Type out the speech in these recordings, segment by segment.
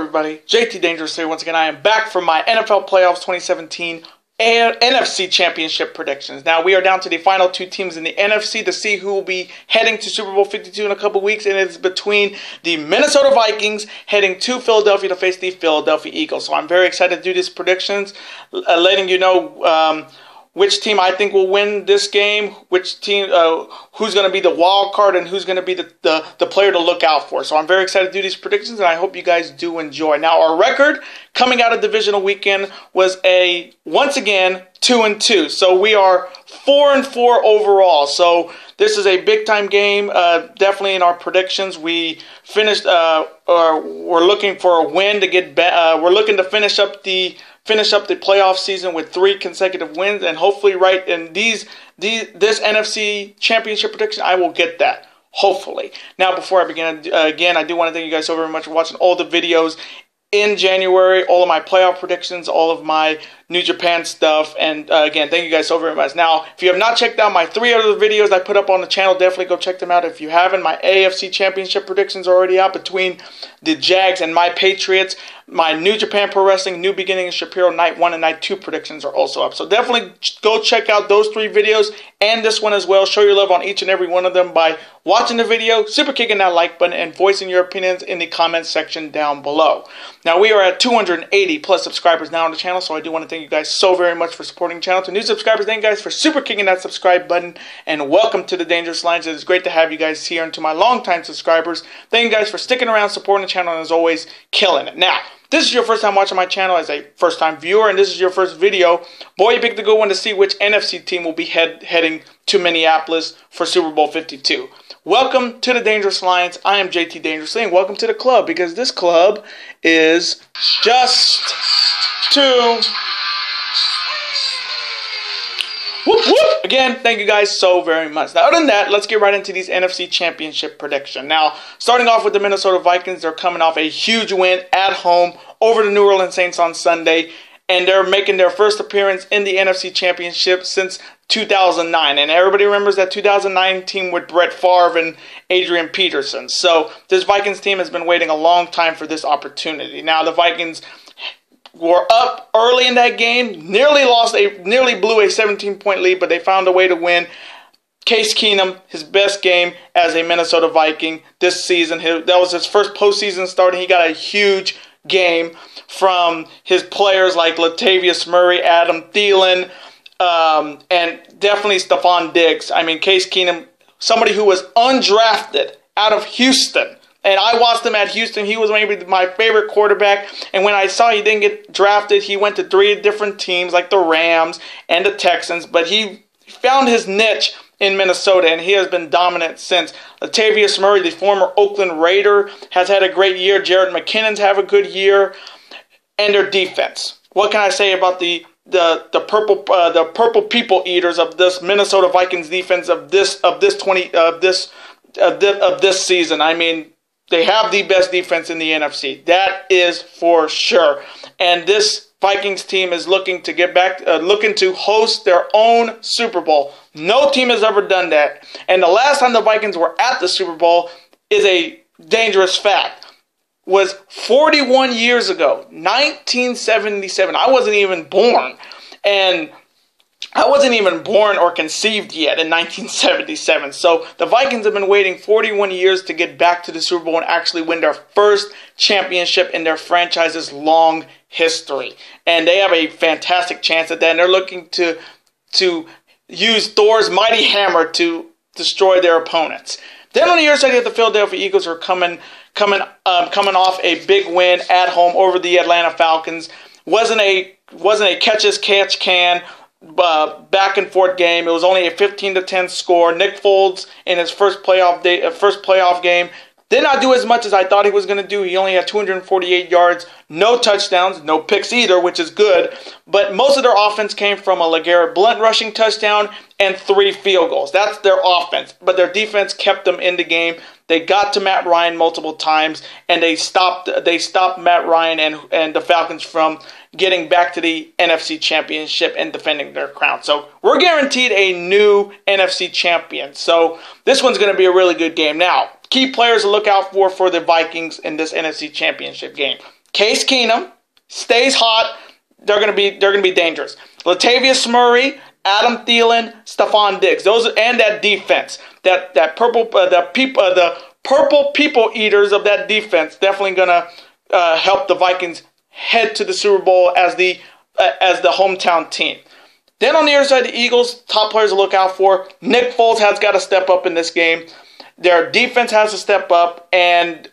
everybody? JT Dangerous here once again. I am back from my NFL Playoffs 2017 and NFC Championship predictions. Now, we are down to the final two teams in the NFC to see who will be heading to Super Bowl 52 in a couple weeks, and it's between the Minnesota Vikings heading to Philadelphia to face the Philadelphia Eagles. So I'm very excited to do these predictions, letting you know which team I think will win this game, which team, who's going to be the wild card, and who's going to be the player to look out for. So I'm very excited to do these predictions, and I hope you guys do enjoy. Now, our record coming out of divisional weekend was once again 2-2. So we are 4-4 overall. So this is a big time game. Definitely in our predictions, we finished. We're looking for a win to get. We're looking to finish up the playoff season with 3 consecutive wins, and hopefully, right in this NFC Championship prediction, I will get that. Hopefully. Now, before I begin, again, I do want to thank you guys so very much for watching all the videos in January, all of my playoff predictions, all of my New Japan stuff, and again, thank you guys so very much. Now, if you have not checked out my 3 other videos I put up on the channel, definitely go check them out. If you haven't, my AFC Championship predictions are already out between the Jags and my Patriots. My New Japan Pro Wrestling, New Beginning, and Shapiro Night 1 and Night 2 predictions are also up. So definitely go check out those 3 videos and this one as well. Show your love on each and every one of them by watching the video, super kicking that like button, and voicing your opinions in the comments section down below. Now, we are at 280 plus subscribers now on the channel, so I do want to thank you guys so very much for supporting the channel. To new subscribers, thank you guys for super kicking that subscribe button, and welcome to the Dangerous Lines. It is great to have you guys here, and to my longtime subscribers, thank you guys for sticking around, supporting the channel, and as always, killing it. Now, this is your first time watching my channel as a first-time viewer, and this is your first video. Boy, you picked a good one to see which NFC team will be heading to Minneapolis for Super Bowl 52. Welcome to the Dangerous Lions. I am JT Dangerously, and welcome to the club, because this club is just to... Whoop, whoop. Again, thank you guys so very much. Now, other than that, let's get right into these NFC Championship prediction. Now, starting off with the Minnesota Vikings, they're coming off a huge win at home over the New Orleans Saints on Sunday, and they're making their first appearance in the NFC Championship since 2009. And everybody remembers that 2009 team with Brett Favre and Adrian Peterson. So this Vikings team has been waiting a long time for this opportunity. Now, the Vikings were up early in that game, nearly blew a 17-point lead, but they found a way to win. Case Keenum, his best game as a Minnesota Viking this season. That was his first postseason start, and he got a huge game from his players like Latavius Murray, Adam Thielen, and definitely Stephon Diggs. I mean, Case Keenum, somebody who was undrafted out of Houston. And I watched him at Houston. He was maybe my favorite quarterback. And when I saw he didn't get drafted, he went to 3 different teams like the Rams and the Texans. But he found his niche in Minnesota, and he has been dominant since. Latavius Murray, the former Oakland Raider, has had a great year. Jared McKinnon's have a good year. And their defense. What can I say about the purple people eaters of this Minnesota Vikings defense of this season? I mean, they have the best defense in the NFC. That is for sure. And this Vikings team is looking to get back, looking to host their own Super Bowl. No team has ever done that. And the last time the Vikings were at the Super Bowl is a dangerous fact. Was 41 years ago, 1977. I wasn't even born. And I wasn't even born or conceived yet in 1977. So the Vikings have been waiting 41 years to get back to the Super Bowl and actually win their first championship in their franchise's long history. And they have a fantastic chance at that. And they're looking to use Thor's mighty hammer to destroy their opponents. Then on the other side, you have the Philadelphia Eagles, who are coming off a big win at home over the Atlanta Falcons. Wasn't a catch can back and forth game. It was only a 15-10 score. Nick Foles in his first playoff game did not do as much as I thought he was going to do. He only had 248 yards, no touchdowns, no picks either, which is good. But most of their offense came from a LeGarrette Blount rushing touchdown and 3 field goals. That's their offense. But their defense kept them in the game. They got to Matt Ryan multiple times, and they stopped Matt Ryan and the Falcons from getting back to the NFC Championship and defending their crown. So we're guaranteed a new NFC champion. So this one's going to be a really good game. Now, key players to look out for the Vikings in this NFC Championship game. Case Keenum stays hot, they're gonna be dangerous. Latavius Murray, Adam Thielen, Stephon Diggs, those and that defense, that purple the purple people eaters of that defense, definitely gonna help the Vikings head to the Super Bowl as the hometown team. Then on the other side, the Eagles, top players to look out for. Nick Foles has got to step up in this game. Their defense has to step up, and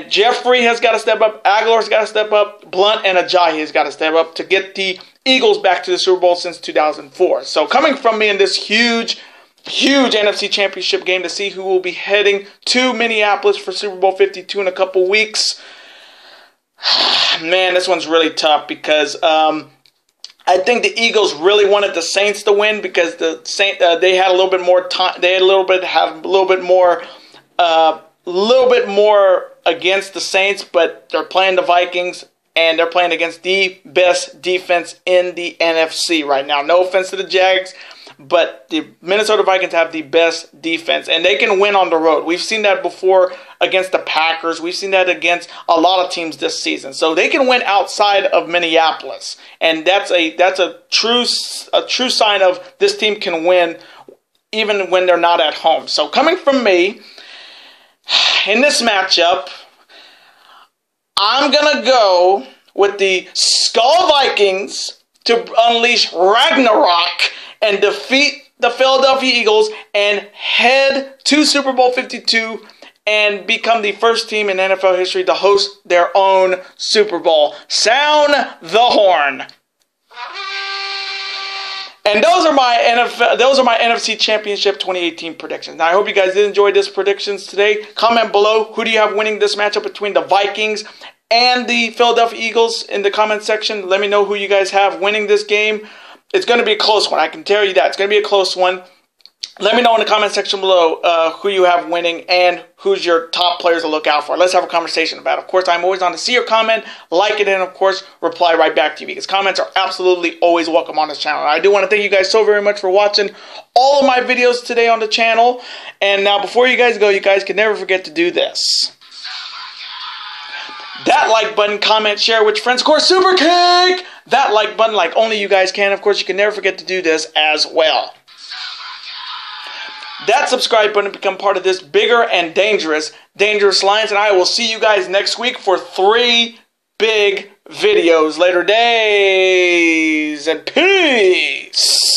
Jeffrey has got to step up. Aguilar's got to step up. Blunt and Ajayi has got to step up to get the Eagles back to the Super Bowl since 2004. So coming from me in this huge NFC Championship game to see who will be heading to Minneapolis for Super Bowl 52 in a couple weeks. Man, this one's really tough because I think the Eagles really wanted the Saints to win because the they had a little bit more time. They had a little bit more against the Saints, but they're playing the Vikings and they're playing against the best defense in the NFC right now. No offense to the Jags, but the Minnesota Vikings have the best defense, and they can win on the road. We've seen that before against the Packers. We've seen that against a lot of teams this season. So they can win outside of Minneapolis, and that's a true sign of this team can win even when they're not at home. So coming from me, in this matchup, I'm going to go with the Skull Vikings to unleash Ragnarok and defeat the Philadelphia Eagles and head to Super Bowl 52 and become the first team in NFL history to host their own Super Bowl. Sound the horn. And those are my NFC Championship 2018 predictions. Now, I hope you guys did enjoy these predictions today. Comment below, who do you have winning this matchup between the Vikings and the Philadelphia Eagles in the comment section. Let me know who you guys have winning this game. It's going to be a close one. I can tell you that. It's going to be a close one. Let me know in the comment section below who you have winning and who's your top players to look out for. Let's have a conversation about it. Of course, I'm always on to see your comment, like it, and of course, reply right back to you because comments are absolutely always welcome on this channel. I do want to thank you guys so very much for watching all of my videos today on the channel. And now, before you guys go, you guys can never forget to do this. That like button, comment, share with your friends. Of course, super kick that like button like only you guys can. Of course, you can never forget to do this as well. That subscribe button to become part of this bigger and dangerous alliance. And I will see you guys next week for 3 big videos. Later days and peace.